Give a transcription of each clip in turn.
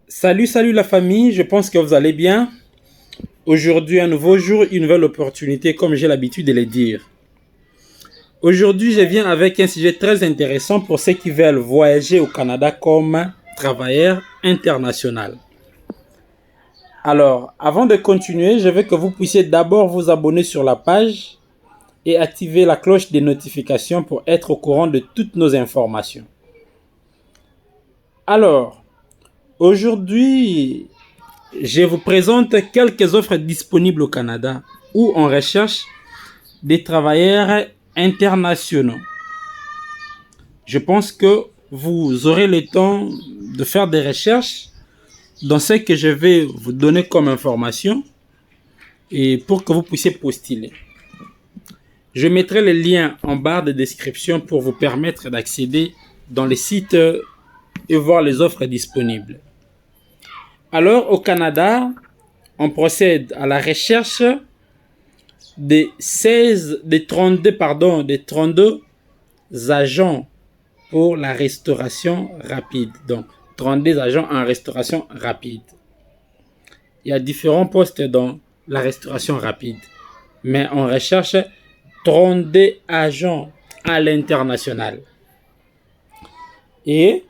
Salut la famille, je pense que vous allez bien. Aujourd'hui, un nouveau jour, une nouvelle opportunité, comme j'ai l'habitude de le dire. Aujourd'hui, je viens avec un sujet très intéressant pour ceux qui veulent voyager au Canada comme travailleur international. Alors, avant de continuer, je veux que vous puissiez d'abord vous abonner sur la page et activer la cloche des notifications pour être au courant de toutes nos informations. Alors, aujourd'hui, je vous présente quelques offres disponibles au Canada où on recherche des travailleurs internationaux. Je pense que vous aurez le temps de faire des recherches dans ce que je vais vous donner comme information et pour que vous puissiez postuler. Je mettrai les liens en barre de description pour vous permettre d'accéder dans les sites et voir les offres disponibles. Alors, au Canada, on procède à la recherche des 32 agents pour la restauration rapide. Donc, 32 agents en restauration rapide. Il y a différents postes dans la restauration rapide. Mais on recherche 32 agents à l'international. Et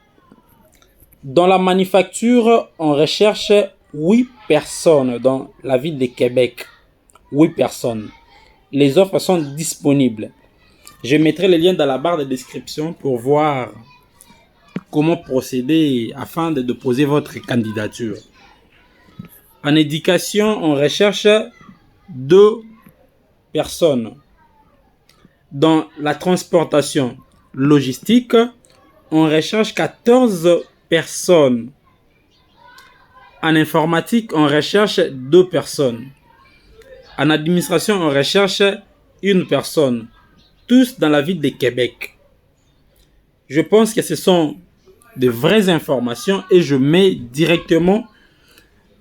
dans la manufacture, on recherche 8 personnes dans la ville de Québec. 8 personnes. Les offres sont disponibles. Je mettrai le lien dans la barre de description pour voir comment procéder afin de déposer votre candidature. En éducation, on recherche 2 personnes. Dans la transportation logistique, on recherche 14 personnes. En informatique, on recherche 2 personnes. En administration, on recherche 1 personne. Tous dans la ville de Québec. Je pense que ce sont de vraies informations et je mets directement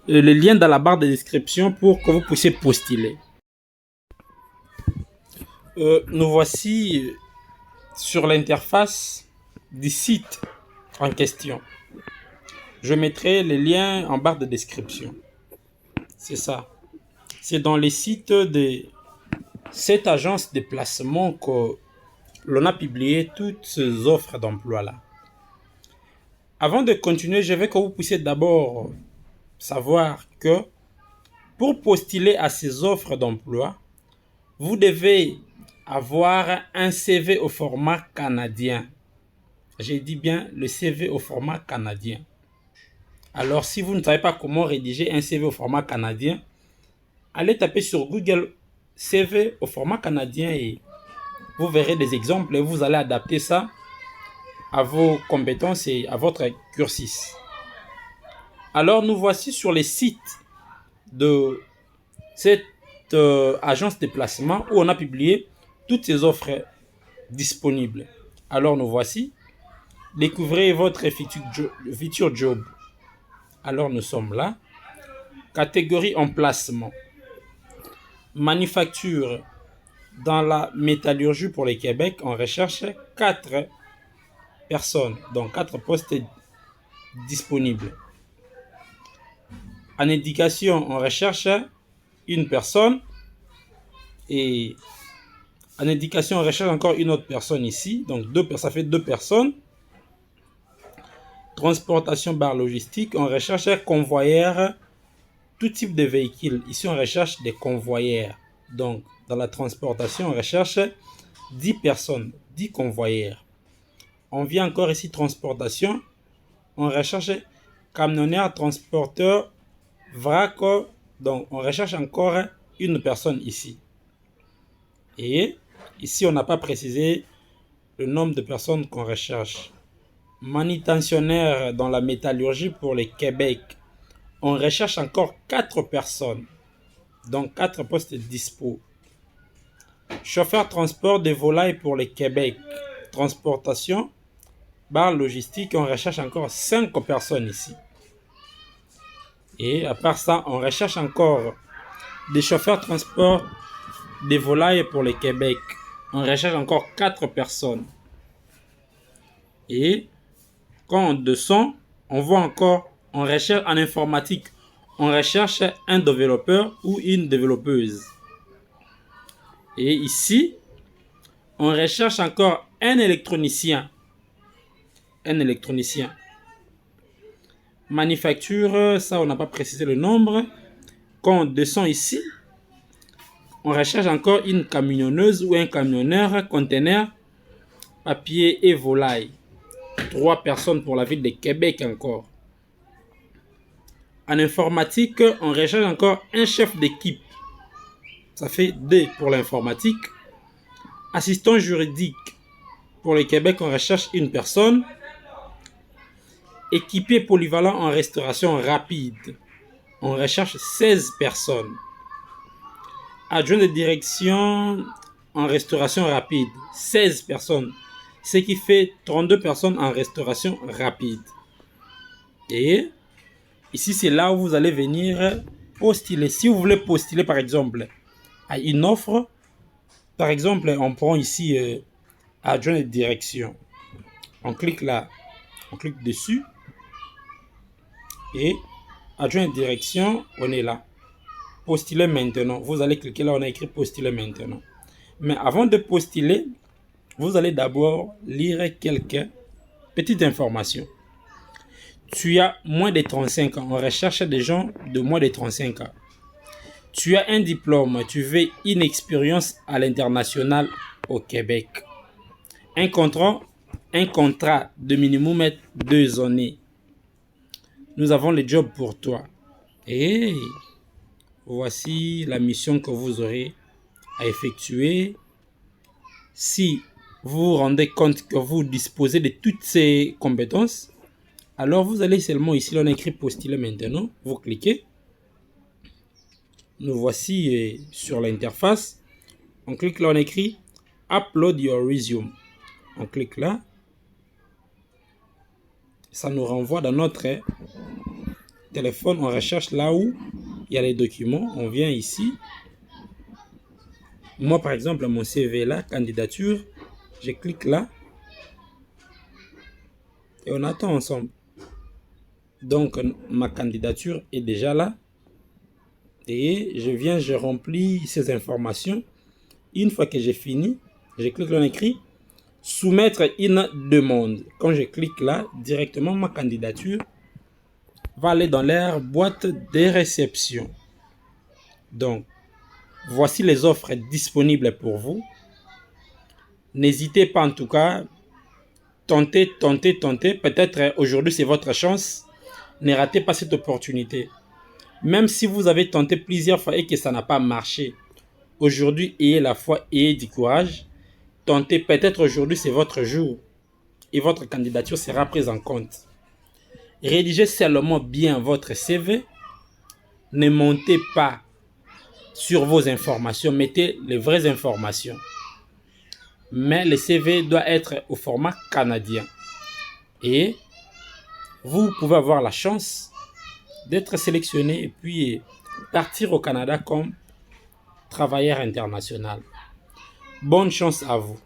le lien dans la barre de description pour que vous puissiez postuler. Nous voici sur l'interface du site en question. Je mettrai les liens en barre de description. C'est ça. C'est dans les sites de cette agence de placement que l'on a publié toutes ces offres d'emploi-là. Avant de continuer, je veux que vous puissiez d'abord savoir que pour postuler à ces offres d'emploi, vous devez avoir un CV au format canadien. J'ai dit bien le CV au format canadien. Alors, si vous ne savez pas comment rédiger un CV au format canadien, allez taper sur Google CV au format canadien et vous verrez des exemples et vous allez adapter ça à vos compétences et à votre cursus. Alors, nous voici sur les sites de cette agence de placement où on a publié toutes ces offres disponibles. Alors, nous voici. Découvrez votre futur job. Alors, nous sommes là. Catégorie emplacement. Manufacture. Dans la métallurgie pour le Québec, on recherche 4 personnes, donc 4 postes disponibles. En éducation, on recherche 1 personne. Et en éducation, on recherche encore 1 autre personne ici. Donc, ça fait 2 personnes. Transportation barre logistique, on recherche un convoyeur, tout type de véhicule. Ici, on recherche des convoyeurs. Donc, dans la transportation, on recherche 10 personnes, 10 convoyeurs. On vient encore ici, transportation. On recherche camionneur, transporteur, vrac. Donc, on recherche encore 1 personne ici. Et ici, on n'a pas précisé le nombre de personnes qu'on recherche. Manutentionnaire dans la métallurgie pour le Québec. On recherche encore 4 personnes. Donc 4 postes dispo. Chauffeur transport de volailles pour le Québec. Transportation, barre logistique. On recherche encore 5 personnes ici. Et à part ça, on recherche encore des chauffeurs transport de volailles pour le Québec. On recherche encore 4 personnes. Et quand on descend, on voit encore On recherche en informatique, on recherche un développeur ou une développeuse. Et ici, on recherche encore un électronicien. Un électronicien. Manufacture, ça on n'a pas précisé le nombre. Quand on descend ici, on recherche encore une camionneuse ou un camionneur, conteneur, papier et volaille. 3 personnes pour la ville de Québec encore. En informatique, on recherche encore un chef d'équipe. Ça fait 2 pour l'informatique. Assistant juridique. Pour le Québec, on recherche une personne. Équipier polyvalent en restauration rapide. On recherche 16 personnes. Adjoint de direction en restauration rapide. 16 personnes. Ce qui fait 32 personnes en restauration rapide. Et ici, c'est là où vous allez venir postuler. Si vous voulez postuler, par exemple, à une offre, par exemple, on prend ici adjoint de direction. On clique là, on clique dessus. Et adjoint de direction, on est là. Postuler maintenant. Vous allez cliquer là, on a écrit postuler maintenant. Mais avant de postuler, vous allez d'abord lire quelques petites informations. Tu as moins de 35 ans. On recherche des gens de moins de 35 ans. Tu as un diplôme. Tu veux une expérience à l'international au Québec. Un contrat de minimum 2 années. Nous avons le job pour toi. Et voici la mission que vous aurez à effectuer. Si vous vous rendez compte que vous disposez de toutes ces compétences, alors vous allez seulement ici, on a écrit postuler maintenant. Vous cliquez. Nous voici sur l'interface. On clique là, on écrit upload your resume. On clique là. Ça nous renvoie dans notre téléphone. On recherche là où il y a les documents. On vient ici. Moi, par exemple, mon CV là, candidature. Je clique là. Et on attend ensemble. Donc, ma candidature est déjà là. Et je remplis ces informations. Une fois que j'ai fini, je clique là, on écrit soumettre une demande. Quand je clique là, directement ma candidature va aller dans leur boîte de réception. Donc, voici les offres disponibles pour vous. N'hésitez pas en tout cas. Tentez. Peut-être aujourd'hui c'est votre chance. Ne ratez pas cette opportunité. Même si vous avez tenté plusieurs fois et que ça n'a pas marché, aujourd'hui, ayez la foi, ayez du courage. Tentez, peut-être aujourd'hui, c'est votre jour et votre candidature sera prise en compte. Rédigez seulement bien votre CV. Ne montez pas sur vos informations, mettez les vraies informations. Mais le CV doit être au format canadien. Et vous pouvez avoir la chance d'être sélectionné et puis partir au Canada comme travailleur international. Bonne chance à vous.